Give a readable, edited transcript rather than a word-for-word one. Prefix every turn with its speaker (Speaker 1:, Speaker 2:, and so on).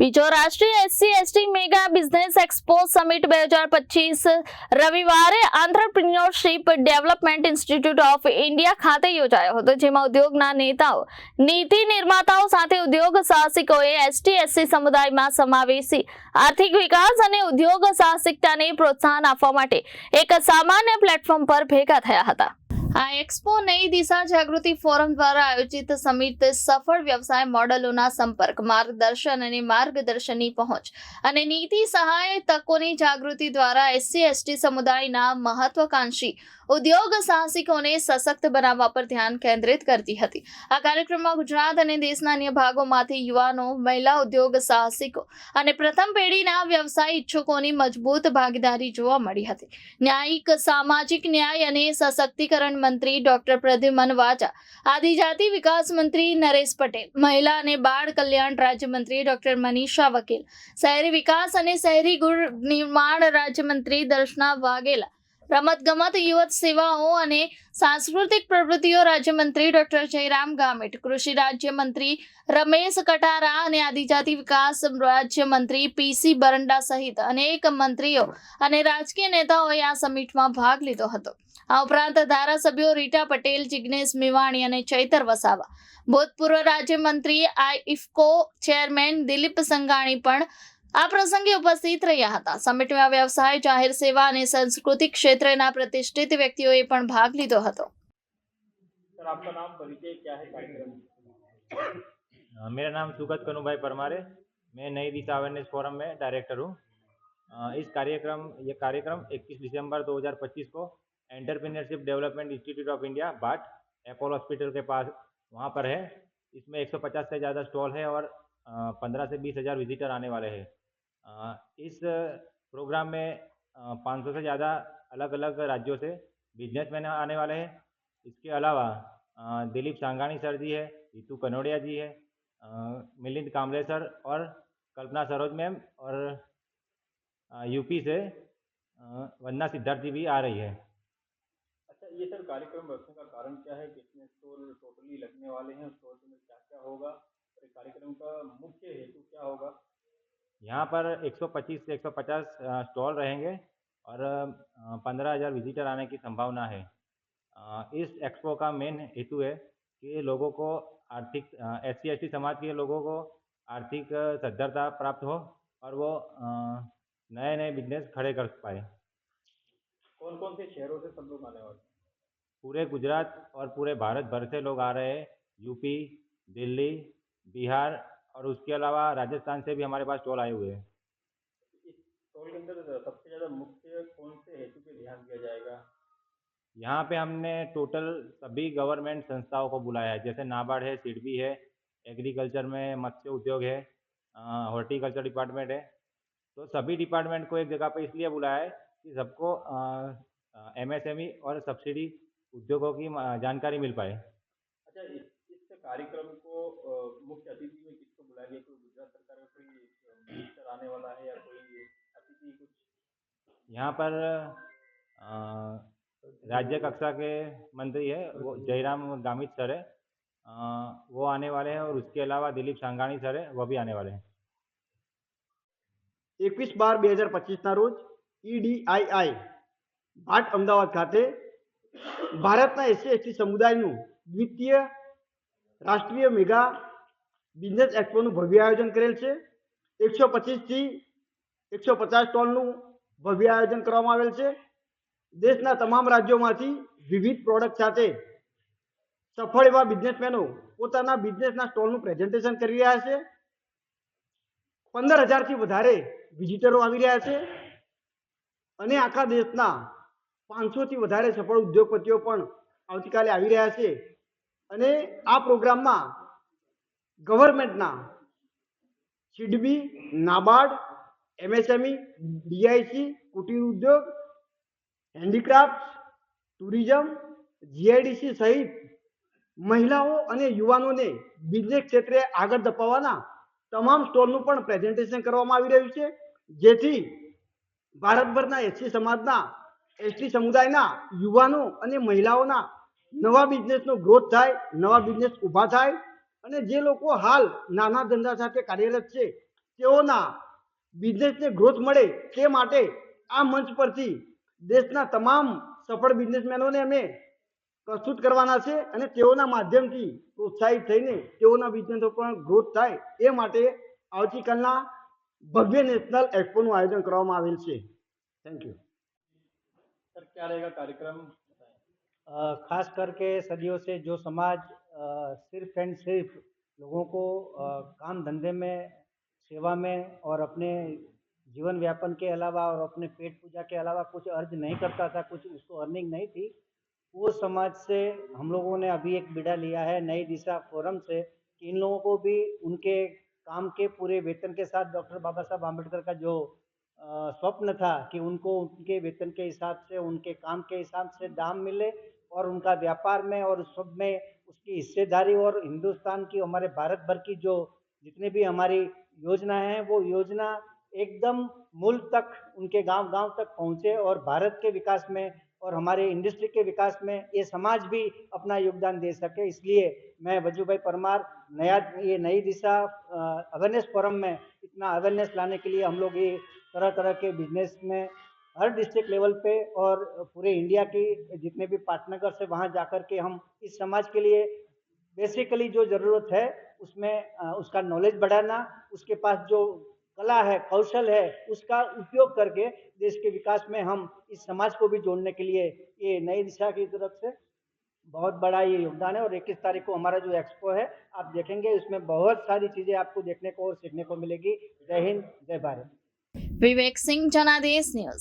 Speaker 1: બીજો રાષ્ટ્રીય SC/ST mega business expo summit 2025 રવિવારે entrepreneurship development institute of India ખાતે યોજાયો હતો, જેમાં ઉદ્યોગના નેતાઓ, નીતિ નિર્માતાઓ સાથે ઉદ્યોગ સાહસિકોએ ST/SC સમુદાયમાં સમાવેશી આર્થિક વિકાસ અને ઉદ્યોગ સાહસિકતાને પ્રોત્સાહન આપવા માટે એક સામાન્ય પ્લેટફોર્મ પર ભેગા થયા હતા। આ એક્સપો નઈ દિશા જાગૃતિ ફોરમ દ્વારા આયોજિત સમિટ સફળ વ્યવસાય મોડેલોના સંપર્ક, માર્ગદર્શન અને માર્ગદર્શનની પહોંચ અને નીતિ સહાય તકોની જાગૃતિ દ્વારા SC/ST સમુદાયના મહત્વાકાંક્ષી ઉદ્યોગ સાહસિકોને સશક્ત બનાવવા પર ધ્યાન કેન્દ્રિત કરતી હતી। આ કાર્યક્રમમાં ગુજરાત અને દેશના અન્ય ભાગોમાંથી યુવાનો, મહિલા ઉદ્યોગ સાહસિકો અને પ્રથમ પેઢીના વ્યવસાય ઇચ્છુકોની મજબૂત ભાગીદારી જોવા મળી હતી। ન્યાયિક, સામાજિક ન્યાય અને સશક્તિકરણ મંત્રી ડોક્ટર પ્રદ્યુમન વાજા, આદિજાતિ વિકાસ મંત્રી નરેશ પટેલ, મહિલા અને બાળ કલ્યાણ રાજ્યમંત્રી ડોક્ટર મનીષા વકીલ, શહેરી વિકાસ અને શહેરી ગૃહ નિર્માણ રાજ્યમંત્રી દર્શના વાઘેલા, રમતગમત, યુવત સેવાઓ અને સાંસ્કૃતિક પ્રવૃત્તિઓ રાજ્યમંત્રી ડોક્ટર જયરામ ગામિત, કૃષિ રાજ્યમંત્રી રમેશ કટારા અને આદિજાતિ વિકાસ રાજ્યમંત્રી PC બરંડા સહિત અનેક મંત્રીઓ અને રાજકીય નેતાઓએ આ સમિટમાં ભાગ લીધો હતો। આ ઉપરાંત ધારાસભ્યો રીટા પટેલ, જિગ્નેશ મેવાણી અને ચૈતર વસાવા, ભૂતપૂર્વ રાજ્યમંત્રી IFCO ચેરમેન દિલીપ સંઘાણી પણ આ પ્રસંગે ઉપસ્થિત રહ્યા હતા। સમિટમાં વ્યવસાય, જાહેર સેવા અને सांस्कृतिक ક્ષેત્રના પ્રતિષ્ઠિત વ્યક્તિઓએ પણ ભાગ લીધો હતો।
Speaker 2: सर, आपका नाम, परिचय क्या है कार्यक्रम?
Speaker 3: मेरा नाम सुगत कनुभाई परमार है। मैं नई दिशा अवेयरनेस फोरम में डायरेक्टर हूँ। ये कार्यक्रम 21 दिसंबर 2025 को entrepreneurship development institute of India बाट अपोलो हॉस्पिटल के पास वहाँ पर है। इसमें 150 से ज़्यादा स्टॉल है और 15 से 20 हज़ार विजिटर आने वाले हैं। इस प्रोग्राम में 500 से ज़्यादा अलग अलग राज्यों से बिजनेसमैन आने वाले हैं। इसके अलावा दिलीप सांगानी सर जी है, रितु कनोडिया जी है, मिलिंद कामले सर और कल्पना सरोज मैम और यूपी से वंदना सिद्धार्थ जी भी आ रही है।
Speaker 2: अच्छा, ये सर कार्यक्रम रखने का कारण क्या है? कितने स्टॉल टोटली लगने वाले हैं? स्टॉल में क्या क्या होगा? कार्यक्रम का मुख्य हेतु क्या होगा?
Speaker 3: यहाँ पर 125 से 150 स्टॉल रहेंगे और 15,000 विजिटर आने की संभावना है। इस एक्सपो का मेन हेतु है कि लोगों को आर्थिक SC/ST समाज के लोगों को आर्थिक सद्धरता प्राप्त हो और वो नए नए बिजनेस खड़े कर पाए।
Speaker 2: कौन कौन से शहरों से सब लोग आने वाले हैं?
Speaker 3: पूरे गुजरात और पूरे भारत भर से लोग आ रहे हैं। यूपी, दिल्ली, बिहार और उसके अलावा राजस्थान से भी हमारे पास स्टॉल आए हुए हैं।
Speaker 2: इस स्टॉल के अंदर सबसे ज़्यादा मुख्य कौन से हेतु पे ध्यान दिया जाएगा?
Speaker 3: यहाँ पे हमने टोटल सभी गवर्नमेंट संस्थाओं को बुलाया है, जैसे नाबार्ड है, सिडबी है, एग्रीकल्चर में मत्स्य उद्योग है, हॉर्टिकल्चर डिपार्टमेंट है। तो सभी डिपार्टमेंट को एक जगह पे इसलिए बुलाया है कि सबको MSME और सब्सिडी उद्योगों की जानकारी मिल पाए।
Speaker 2: अच्छा, इस कार्यक्रम को मुख्य अतिथि में किसको बुलाया गया? कोई गुजरात सरकार का कोई मिनिस्टर आने वाला है या कोई अतिथि कुछ?
Speaker 3: यहाँ पर राज्य कक्षा के मंत्री है, वो जयराम गामित सर है, वो आने वाले हैं और उसके अलावा दिलीप सांगाणी सर है, वो भी आने वाले हैं।
Speaker 4: 21/12/2025 ના રોજ EDII ભાટ અમદાવાદ ખાતે ભારતના SC/ST સમુદાયનું દ્વિતીય રાષ્ટ્રીય મેગા બિઝનેસ એક્સપોનું ભવ્ય આયોજન કરેલ છે। 125 થી 150 સ્ટોલનું ભવ્ય આયોજન કરવામાં આવેલ છે। દેશના તમામ રાજ્યોમાંથી વિવિધ પ્રોડક્ટ સાથે સફળ એવા બિઝનેસમેનો પોતાના બિઝનેસના સ્ટોલનું પ્રેઝન્ટેશન કરી રહ્યા છે। 15,000 થી વધારે વિઝિટરો આવી રહ્યા છે અને આખા દેશના 500 થી વધારે સફળ ઉદ્યોગપતિઓ પણ આવતીકાલે આવી રહ્યા છે અને આ પ્રોગ્રામમાં ગવર્નમેન્ટના સિડબી, નાબાર્ડ, MSME, DIC, કુટીર ઉદ્યોગ, હેન્ડીક્રાફ્ટ, ટુરિઝમ, GIDC સહિત મહિલાઓ અને યુવાનોને બિઝનેસ ક્ષેત્રે આગળ ધપાવવાના તમામ સ્ટોલનું પણ પ્રેઝન્ટેશન કરવામાં આવી રહ્યું છે, જેથી ભારતભરના SC સમાજના ST સમુદાયના યુવાનો અને મહિલાઓના નવા બિઝનેસનો ગ્રોથ થાય, નવા બિઝનેસ ઊભા થાય અને જે લોકો હાલ નાના ધંધા સાથે કાર્યરત છે તેઓના બિઝનેસને ગ્રોથ મળે તે માટે આ મંચ પરથી દેશના તમામ સફળ બિઝનેસમેનોને અમે પ્રસ્તુત કરવાના છે અને તેઓના માધ્યમથી પ્રોત્સાહિત થઈને તેઓના બિઝનેસો પણ ગ્રોથ થાય એ માટે આવતીકાલના ભવ્ય નેશનલ એક્સપોનું આયોજન કરવામાં આવેલ છે. Thank you.
Speaker 2: सर क्या रहेगा कार्यक्रम बताएं।
Speaker 5: खास करके सदियों से जो समाज सिर्फ एंड सिर्फ लोगों को काम धंधे में, सेवा में और अपने जीवन व्यापन के अलावा और अपने पेट पूजा के अलावा कुछ अर्ज नहीं करता था, कुछ उसको अर्निंग नहीं थी, वो समाज से हम लोगों ने अभी एक बीड़ा लिया है नई दिशा फोरम से कि इन लोगों को भी उनके काम के पूरे वेतन के साथ डॉक्टर बाबा साहब आम्बेडकर का जो स्वप्न था कि उनको उनके वेतन के हिसाब से, उनके काम के हिसाब से दाम मिले और उनका व्यापार में और सब में उसकी हिस्सेदारी, और हिंदुस्तान की, हमारे भारत भर की जो जितने भी हमारी योजना है वो योजना एकदम मूल तक, उनके गांव-गांव तक पहुंचे और भारत के विकास में और हमारे इंडस्ट्री के विकास में ये समाज भी अपना योगदान दे सके। इसलिए मैं वजू भाई परमार ये नई दिशा अवेयरनेस फोरम में इतना अवेयरनेस लाने के लिए हम लोग ये तरह तरह के बिजनेस में हर डिस्ट्रिक्ट लेवल पे और पूरे इंडिया की जितने भी पाटनगर से वहाँ जाकर के हम इस समाज के लिए बेसिकली जो ज़रूरत है उसमें उसका नॉलेज बढ़ाना, उसके पास जो कला है, कौशल है, उसका उपयोग करके देश के विकास में हम इस समाज को भी जोड़ने के लिए ये नई दिशा की तरफ से बहुत बड़ा ये योगदान है। और 21 तारीख को हमारा जो एक्सपो है आप देखेंगे, उसमें बहुत सारी चीज़ें आपको देखने को और सीखने को मिलेगी। जय हिंद, जय भारत।
Speaker 1: विवेक सिंह, जनादेश न्यूज।